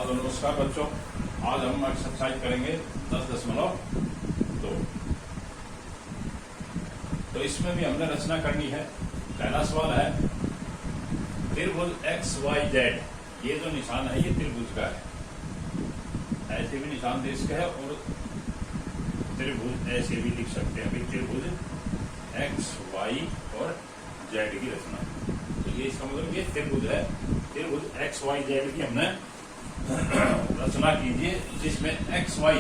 Hello नमस्कार बच्चों, आज हम एक्सरसाइज करेंगे 10.2। तो इसमें भी हमने रचना करनी है। पहला सवाल है त्रिभुज XYZ, ये जो निशान है ये त्रिभुज का है। ऐसे भी निशान देश का है और त्रिभुज ऐसे भी लिख सकते हैं। अभी त्रिभुज XY और Z की रचना, तो ये इसका मतलब ये त्रिभुज है। त्रिभुज XYZ की हमने रचना कीजिए, जिसमें XY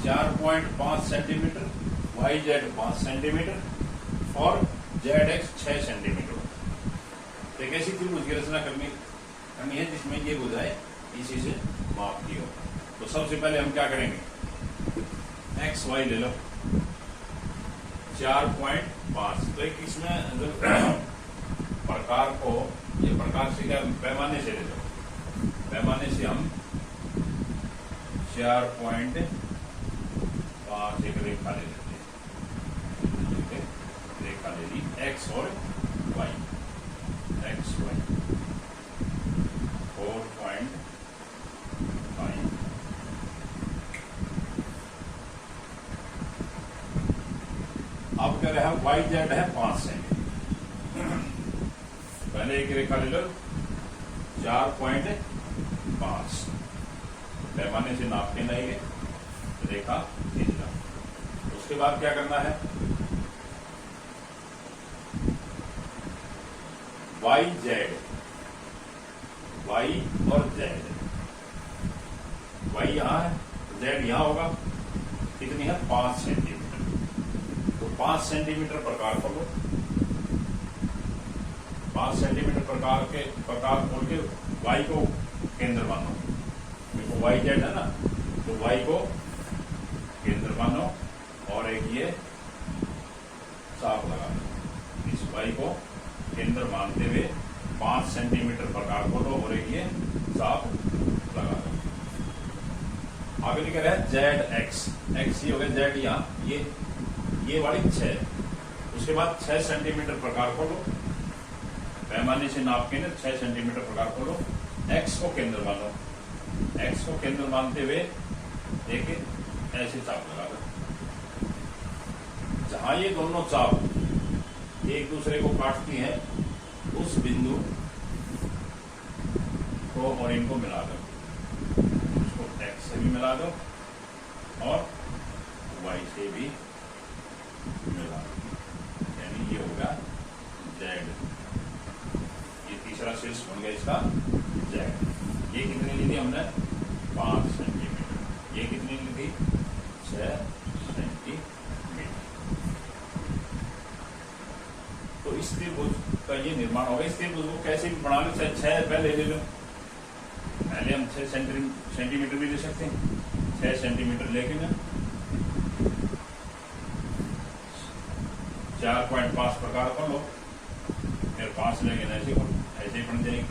4.5 सेंटीमीटर, YZ 5 सेंटीमीटर और ZX 6 सेंटीमीटर। तो एक ऐसी त्रिभुज की रचना करनी है जिसमें ये भुजाएं इसी से माप की हो। तो सबसे पहले हम क्या करेंगे, XY ले लो 4.5। तो एक इसमें प्रकार को, ये प्रकार से क्या पैमाने से ले लो, पैमाने से हम 4.5 एक रेखा ले लेते हैं। ठीक है, रेखा ले ली X और Y। XY 4.5। अब क्या रहा, YZ है 5 सेंटीमीटर। पहले एक रेखा ले लो 4.5, पैमाने से नाप के लाएंगे, रेखा खींच लो। उसके बाद क्या करना है, YZ, Y और Z। Y यहां है, Z यहां होगा। कितनी है, 5 सेंटीमीटर। तो 5 सेंटीमीटर प्रकार खोलो, 5 सेंटीमीटर प्रकार खोल के Y को केंद्र मानो। देखो YZ है ना, तो Y को केंद्र मानो और एक ये चाप लगा दो। इस Y को केंद्र मानते हुए 5 सेंटीमीटर प्रकार खोलो और एक ये चाप लगा दो। आगे लिखा है ZX, X ये हो गया, Z यहाँ ये वाली 6। उसके बाद 6 सेंटीमीटर प्रकार खोलो, पैमाने से नाप के ना 6 सेंटीमीटर प्रकार खोलो। X को केंद्र मानो, X को केंद्र मानते हुए एक ऐसे चाप लगा दो। जहां ये दोनों चाप एक दूसरे को काटती हैं, उस बिंदु को और इनको मिला दो। इसको X से भी मिला दो और Y से भी मिला दो, यानी ये होगा Z। तीसरा शीर्ष बन गया इसका Z। ये कितनी ली थी हमने, 5 सेंटीमीटर। ये कितनी ली थी, 6 सेंटीमीटर। तो इस त्रिभुज का ये निर्माण होगा। इस त्रिभुज को कैसे भी बना लो, चाहे 6 पहले ले लो, पहले हम 6 सेंटीमीटर भी ले सकते हैं। 6 सेंटीमीटर लेके ना 4.5 प्रकार कर लो, फिर 5 लेंगे ना, ऐसे ही बन जाएगी।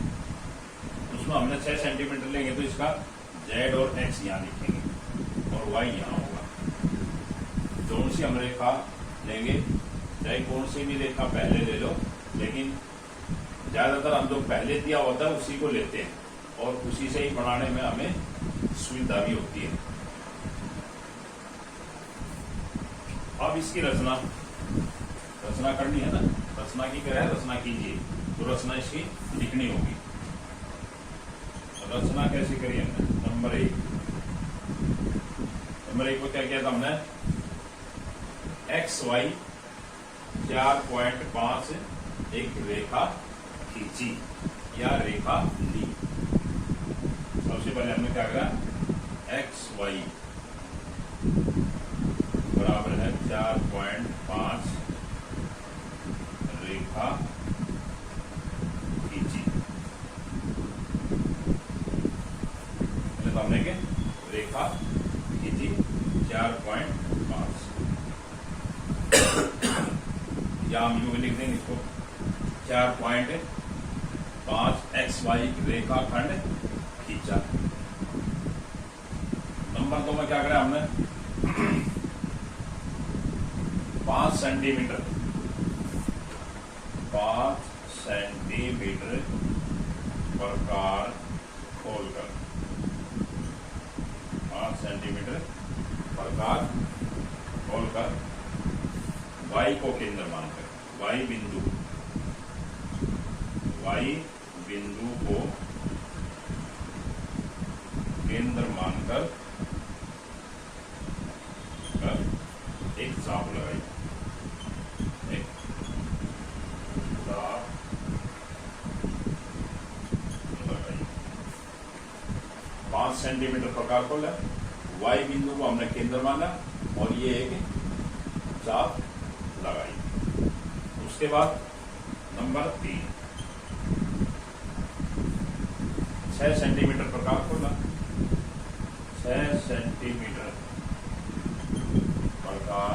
उसमें हमने 6 सेंटीमीटर लेंगे तो इसका Z और X यहाँ लिखेंगे और Y यहाँ होगा। कौन सी हम रेखा लेंगे, चाहे कौन सी भी रेखा पहले ले लो, लेकिन ज्यादातर हम जो पहले दिया होता है उसी को लेते हैं और उसी से ही बनाने में हमें सुविधा भी होती है। अब इसकी रचना करनी है ना, रचना की क्या है, रचना कीजिए। तो रचना इसकी लिखनी होगी। रचना कैसे करिए हमने, नंबर 1 को क्या किया था हमने, XY 4.5 एक रेखा खींची या रेखा ली। सबसे पहले हमने क्या करा, XY बराबर है 4.5 रेखा खींची। तो हमने के रेखा खींची 4.5, या हम यूं लिख देंगे इसको 4.5 XY रेखा खंड खींचा। नंबर 2 में क्या करा हमने, 5 सेंटीमीटर प्रकार खोलकर 5 सेंटीमीटर प्रकार खोलकर y को केंद्र मानकर y बिंदु को केंद्र मानकर एक चाप लगाई। एक चाप लगाई 5 सेंटीमीटर प्रकार खोला, y बिंदु को हमने केंद्र माना और ये एक चाप लगाई। उसके बाद नंबर 3 6 सेंटीमीटर प्रकार खोला, 6 सेंटीमीटर प्रकार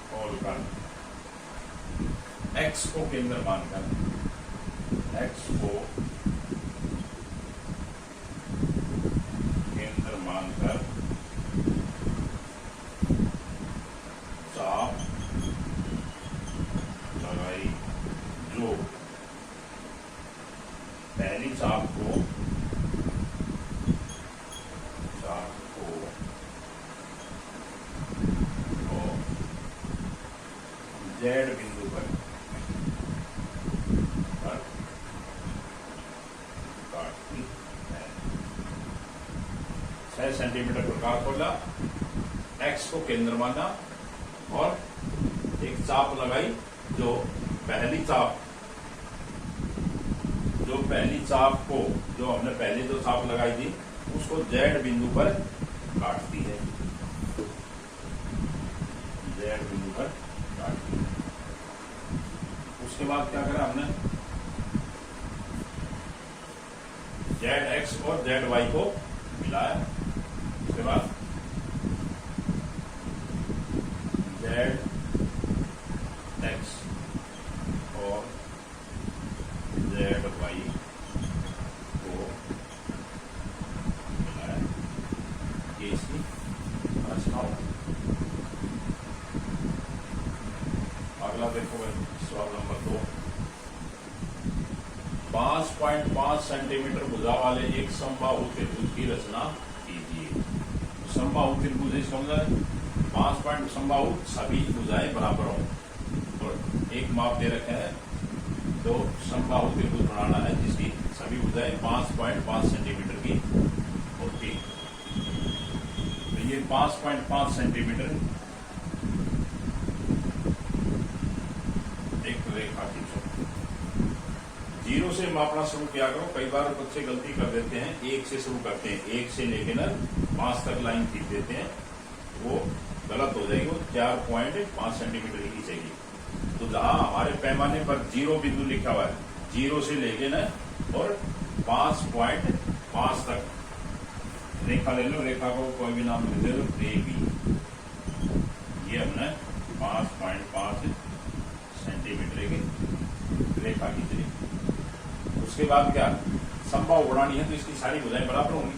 खोलकर x को केंद्र मानकर चाप लगाई, जो पहली चाप को जेड बिंदु पर काटती है। 6 सेंटीमीटर प्रकार खोला, x को केंद्र माना और एक चाप लगाई, जो पहली चाप को जो हमने पहले जो चाप लगाई थी उसको जेड बिंदु पर काटती है। जेड बिंदु पर काटती है। उसके बाद क्या करा हमने, जेड एक्स और जेड वाई को मिलाया। उसके बाद जेड एक्स और जेड वाई को मिलाया। ये इसकी रचना होगी। अगला देखो सवाल नंबर 2, 5.5 सेंटीमीटर भुजा वाले एक समबाहु त्रिभुज की रचना कीजिए। समबाहु त्रिभुज समझा है, 5 पॉइंट समबाहु सभी भुजाएं बराबर हों, तो एक माप दे रखे हैं, तो समबाहु त्रिभुज बनाना है जिसकी सभी भुजाएं 5.5 सेंटीमीटर की होती। तो ये 5.5 सेंटीमीटर एक रेखा खींचो। 0 से मापना शुरू किया करो। कई बार बच्चे गलती कर देते हैं, 1 से शुरू करते हैं, 1 से लेके ना 5 तक लाइन खींच देते हैं, वो गलत हो जाएगी। वो 4.5 सेंटीमीटर ही खींचेगी। तो जहां हमारे पैमाने पर 0 बिंदु लिखा हुआ है, 0 से लेके ना और 5.5 तक रेखा ले लो। रेखा को कोई भी नाम लिख दे लो, ए बी। ये हमने 5.5 सेंटीमीटर की रेखा खींची। उसके बाद क्या, समबाहु बढ़ानी है तो इसकी सारी भुजाएं बराबर होंगी।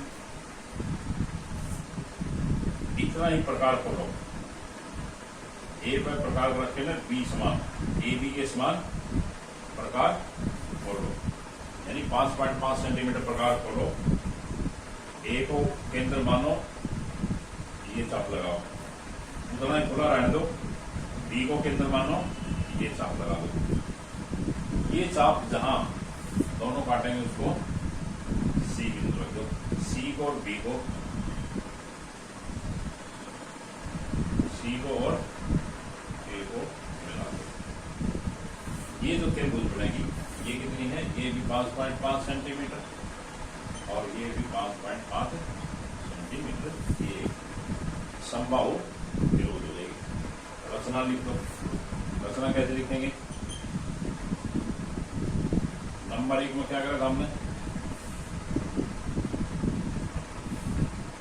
इतना ही प्रकार खोलो, ए पर प्रकार रखे ना बी समान, ए बी के समान प्रकार खोलो, यानी 5.5 सेंटीमीटर प्रकार खोलो। ए को केंद्र मानो, ये चाप लगाओ, उतना ही खुला रहने दो। बी को केंद्र मानो, ये चाप लगा दो। ये चाप जहां दोनों काटेंगे उसको सी बिंदु रख दो। सी को और बी को, सी को और ए को मिला दो। ये जो त्रिभुज बनेगी ये कितनी है, ये भी 5.5 सेंटीमीटर और ये भी 5.5 सेंटीमीटर। ये समबाहु त्रिभुज हो जाएगी। रचना लिख दो। रचना कैसे लिखेंगे, नंबर 1 में क्या करेगा हमने,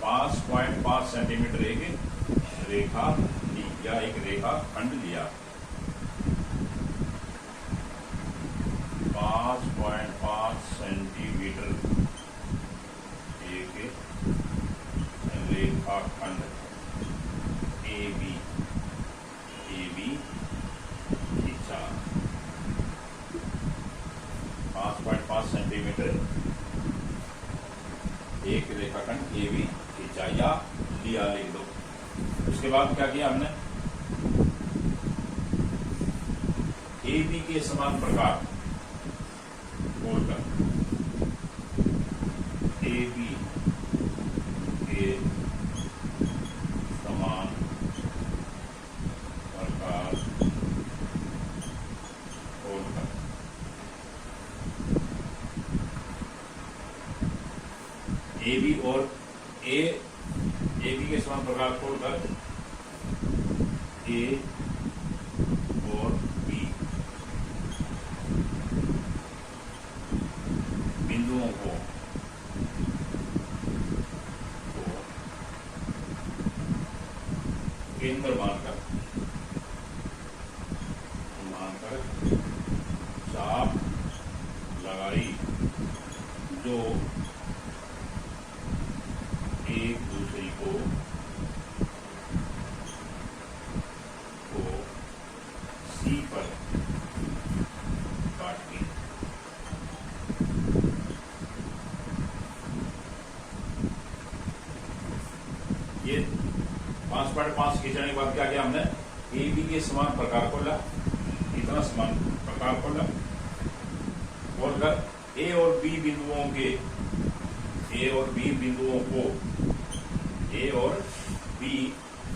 5.5 सेंटीमीटर एक रेखा ली या एक रेखा खंड लिया। 5.5 सेंटीमीटर एक रेखा खंड ए बी खींचा। 5.5 सेंटीमीटर एक रेखाखंड ए बी खींचा या लिया लिख दो। उसके बाद क्या किया हमने, ए बी के समान प्रकार बोलकर ए बी के समान प्रकार बोलकर ए बी और ए बी के समान प्रकार खोलकर ए और बी बिंदुओं को केंद्र मानकर चाप लगाई जो एक दूसरे को सी पर काटती। ये 5.5 खींचने के बाद क्या किया हमने, ए बी के समान प्रकार खोला, इतना समान प्रकार खोला, खोलकर ए और बी बिंदुओं के ए और बी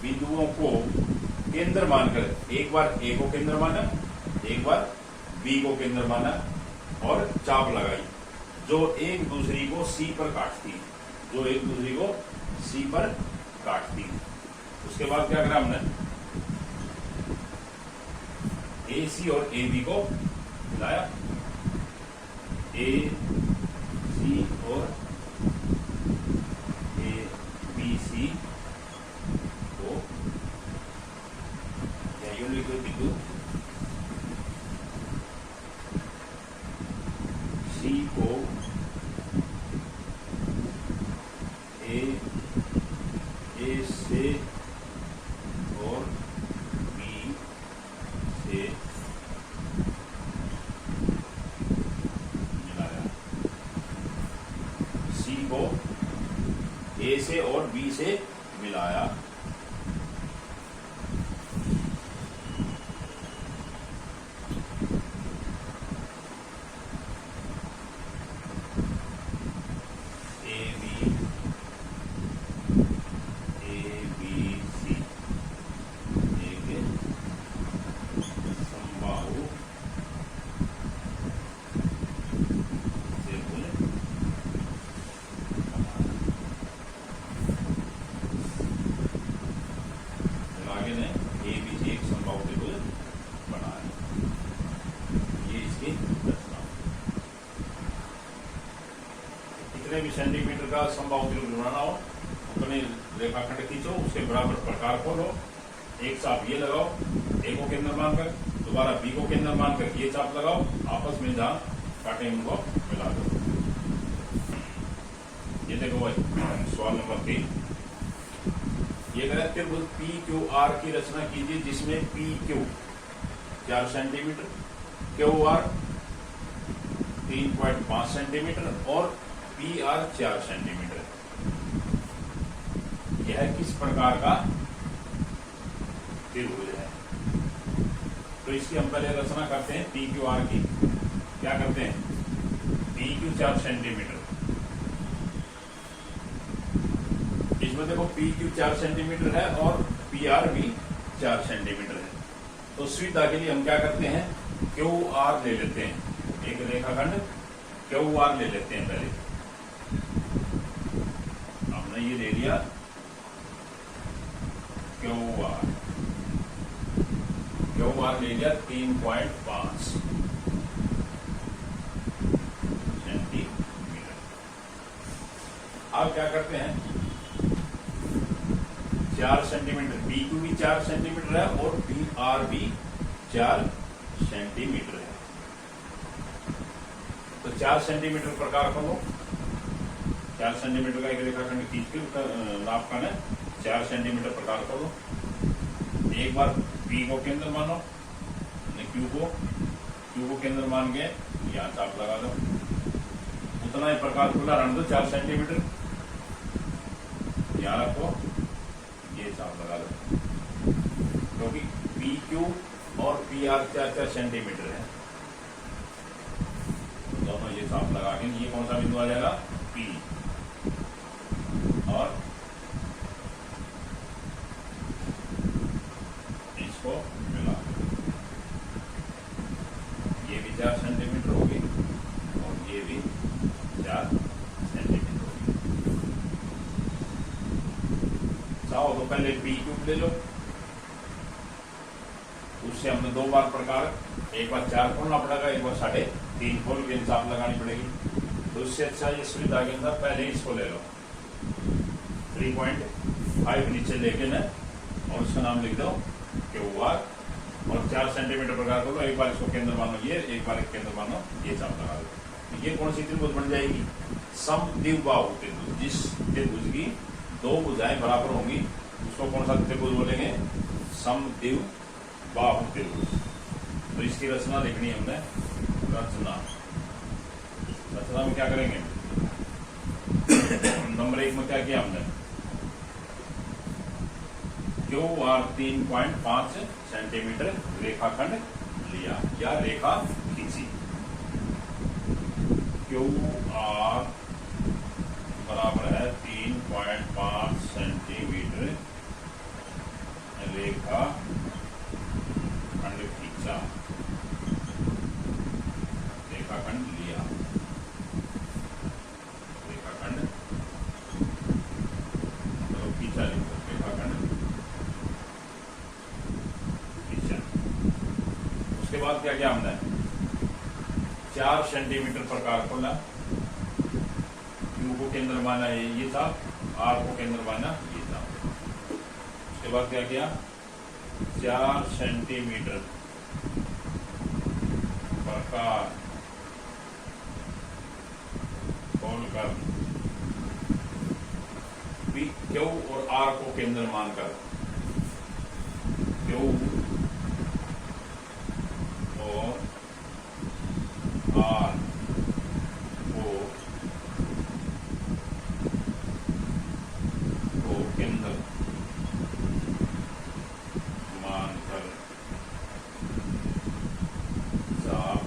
बिंदुओं को केंद्र मानकर एक बार ए को केंद्र माना, एक बार बी को केंद्र माना और चाप लगाई जो एक दूसरी को सी पर काटती, जो एक दूसरी को सी पर काटती। उसके बाद क्या करा हमने, ए सी और ए बी को मिलाया, ए सी और ए बी सी को बिंदु सी को ए से और बी से मिलाया, सी को ए से और बी से मिलाया। कितने भी सेंटीमीटर का समबाहु त्रिभुज बनाना हो उतने रेखाखंड खींचो, उसके बराबर प्रकार खोलो, एक चाप ये लगाओ ए को केंद्र मानकर, दोबारा बी को केंद्र मानकर ये चाप लगाओ, आपस में जहां काटे उनको मिला दो। ये देखो भाई सवाल नंबर 3, ये कह रहा है त्रिभुज पी क्यू आर की रचना कीजिए जिसमें P Q 4 centimetre, Q R 3.5 centimetre और पी आर 4 सेंटीमीटर। यह किस प्रकार का त्रिभुज है? तो इसकी हम पहले रचना करते हैं पी क्यू आर की। क्या करते हैं, पी क्यू 4 सेंटीमीटर, इसमें देखो पी क्यू 4 सेंटीमीटर है और पी आर भी 4 सेंटीमीटर है। तो सुविधा के लिए हम क्या करते हैं, क्यू आर ले लेते हैं, एक रेखाखंड क्यू आर ले लेते हैं। पहले हमने ये ले लिया क्यू आर ले लिया 3.5 सेंटीमीटर। अब क्या करते हैं, 4 सेंटीमीटर, बी क्यू भी 4 सेंटीमीटर है और पी आर भी 4 सेंटीमीटर है। तो 4 सेंटीमीटर प्रकार खोलो, 4 सेंटीमीटर का एक रेखाखंड खींच के नाप का 4 सेंटीमीटर प्रकार खोलो। एक बार पी को केंद्र मानो, क्यू को केंद्र मान के यहाँ चाप लगा दो, उतना ही प्रकार खुला रहने दो 4 सेंटीमीटर। यहाँ रखो, ये चाप लगा दो, क्योंकि पी क्यू और पी आर 4-4 सेंटीमीटर है, दोनों ये चाप लगा के ये कौन सा बिंदु आ जाएगा, पी, और इसको मिला, ये भी 4 सेंटीमीटर होगी और ये भी 4 सेंटीमीटर होगी। चाहो तो पहले पी क्यूब ले लो, उससे हमने 2 बार प्रकार, एक बार 4 खोलना पड़ेगा, एक बार 3.5 खोल के इंसाफ लगानी पड़ेगी। तो उससे अच्छा ये सुविधा के अंदर पहले इसको ले लो, 3.5 नीचे लेके ना, और उसका नाम लिख दो क्यू आर, और 4 सेंटीमीटर प्रकार को लो, एक बार इसको केंद्र मानो ये, एक बार केंद्र मानो ये, चाप लगा दो। ये कौन सी त्रिभुज बन जाएगी, समद्विबाहु त्रिभुज। जिस त्रिभुज की 2 भुजाएं बराबर होंगी उसको कौन सा त्रिभुज बोलेंगे, समद्विबाहु त्रिभुज। तो इसकी रचना लिखनी है हमने, रचना में क्या करेंगे, नंबर 1 में क्या किया हमने, क्यू आर 3.5 सेंटीमीटर रेखाखंड लिया या रेखा खींची। क्यू आर बराबर है 3.5 सेंटीमीटर रेखा खंड खींचा, रेखाखंड लिया, रेखाखंड तो खींचा लिखो, रेखाखंड खींचा। उसके बाद क्या किया हमने, 4 सेंटीमीटर प्रकार खोला, क्यू को केंद्र माना ये था, आर को केंद्र माना ये था। उसके बाद क्या किया, 4 सेंटीमीटर प्रकार खोलकर पी क्यू और आर को केंद्र मानकर, क्यू और आर को केंद्र मानकर चाप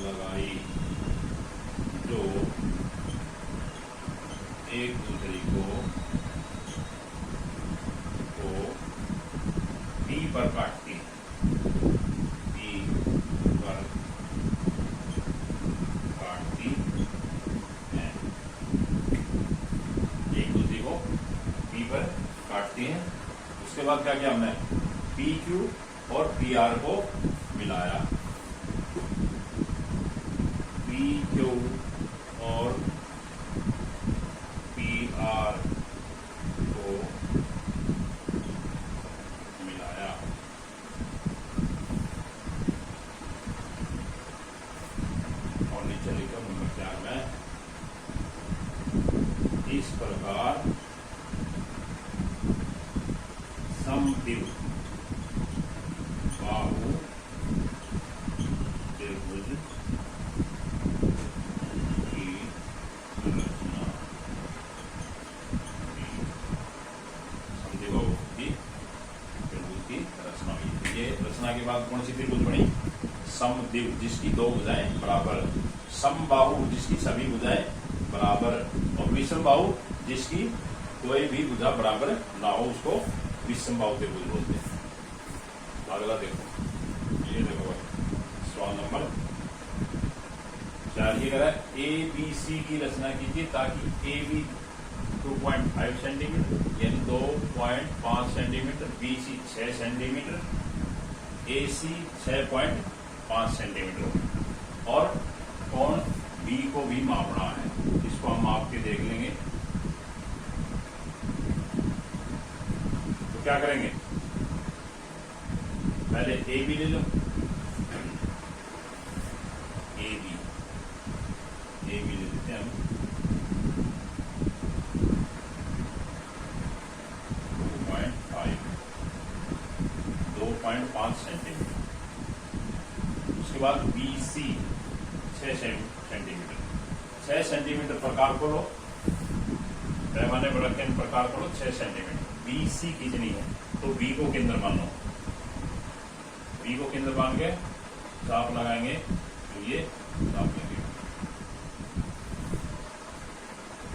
लगाई, जो एक दूसरे को पी पर काटती, पी पर काटती है, एक दूसरे को पी पर काटती है। उसके बाद क्या किया हमने, पी क्यू और पी आर को मिलाया, पी क्यू और पी आर को मिलाया, और नीचे लिखा नंबर 4 में, इस प्रकार समद्विबाहु त्रिभुज की रचना, समद्विबाहु की त्रिभुज की रचना हुई। ये रचना के बाद कौन सी त्रिभुज बनी, समद्विब, जिसकी 2 भुजाएं बराबर, समबाहु जिसकी सभी भुजाएं बराबर, और विषमबाहु जिसकी कोई भी भुजा बराबर ना हो उसको विषमबाहु त्रिभुज बोलते हैं। अगला देखो, ये देखो सवाल नंबर 4, ये कह रहा है ए बी सी की रचना कीजिए ताकि ए बी 2.5 सेंटीमीटर यानी 2.5 सेंटीमीटर, बी सी 6 सेंटीमीटर, ए सी 6.5 सेंटीमीटर हो, और कोण बी को भी मापना है, इसको हम माप के देख लेंगे। तो क्या करेंगे, पहले ए बी ले लो, ए बी ले लेते हैं हम, 2.5 सेंटीमीटर। उसके बाद बी सी 6 सेंटीमीटर, 6 सेंटीमीटर प्रकार को लो, पैमाने पर रखे प्रकार करो 6 सेंटीमीटर। बी सी खींचनी है तो बी को केंद्र मानो, बी को केंद्र मान के चाप लगाएंगे तो ये चाप लगेगा।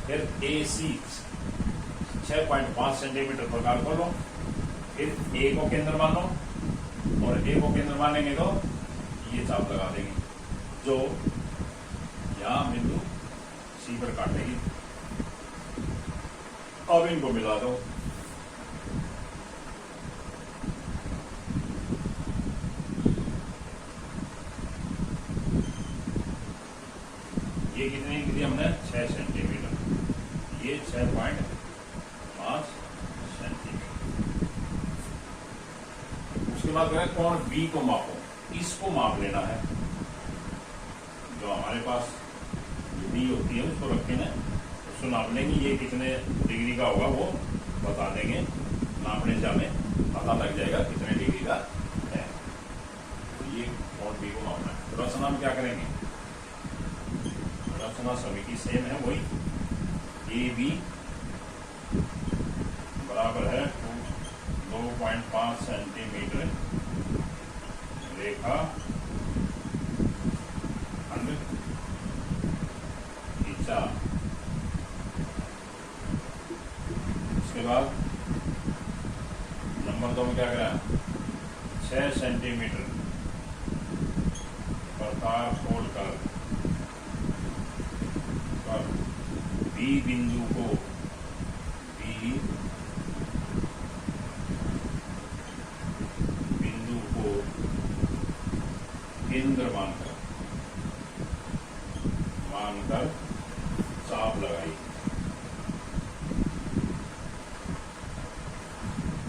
फिर ए सी 6.5 सेंटीमीटर प्रकार को लो, फिर ए को केंद्र मानो और ए को केंद्र मानेंगे तो ये चाप लगा देंगे जो यहां बिंदु सी पर काटेगी। अब इनको मिला दो, ये कितनी की दी हमने 6 सेंटीमीटर, ये 6.5 सेंटीमीटर। उसके बाद करें कोण बी को मापो, इसको माप लेना है। जो हमारे पास बी होती है उसको रखे ना, उसको नाप लेंगे, ये कितने डिग्री का होगा वो बता देंगे, नापने से हमें पता लग जाएगा कितने डिग्री का है। तो ये कोण बी को मापना है। तो रचना में क्या करेंगे, रचना सभी की सेम है, वही ए बी बराबर है 2.5 सेंटीमीटर रेखा खंड खींचा। उसके बाद नंबर 2 में क्या करा, 6 सेंटीमीटर प्रकार खोलकर बी बिंदु को केंद्र मानकर चाप लगाई।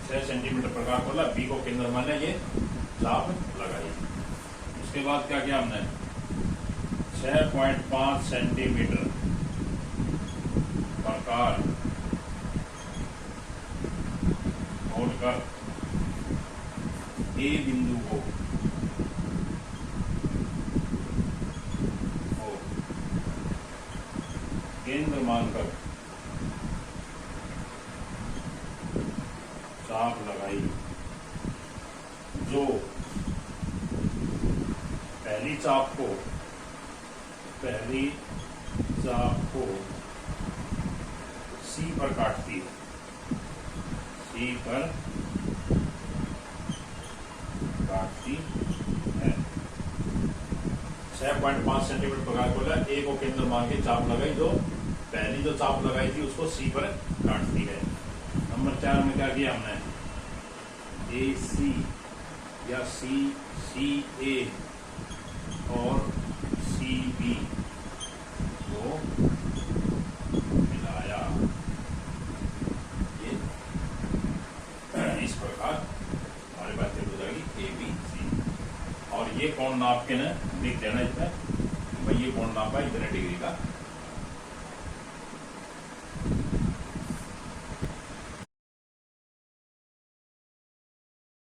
6 सेंटीमीटर प्रकार खोला, बी को केंद्र माना, ये चाप लगाई। उसके बाद क्या किया हमने, 6.5 सेंटीमीटर प्रकार खोलकर ए बिंदु को केंद्र मानकर चाप लगाई। जो पहली चाप को सी पर काटती है, सी पर काटती है। 6.5 सेंटीमीटर प्रकार खोला, ए को केंद्र मान के चाप लगाई, जो पहली जो चाप लगाई थी उसको सी पर काटती है। नंबर 4 में क्या किया हमने, ए सी या सी ए और सी बी को मिलाया। ये इस प्रकार हमारे पास हो जाएगी ए बी सी। और ये कोण नाप के ना लिख देना इसमें, भाई ये कोण नापा इतने डिग्री का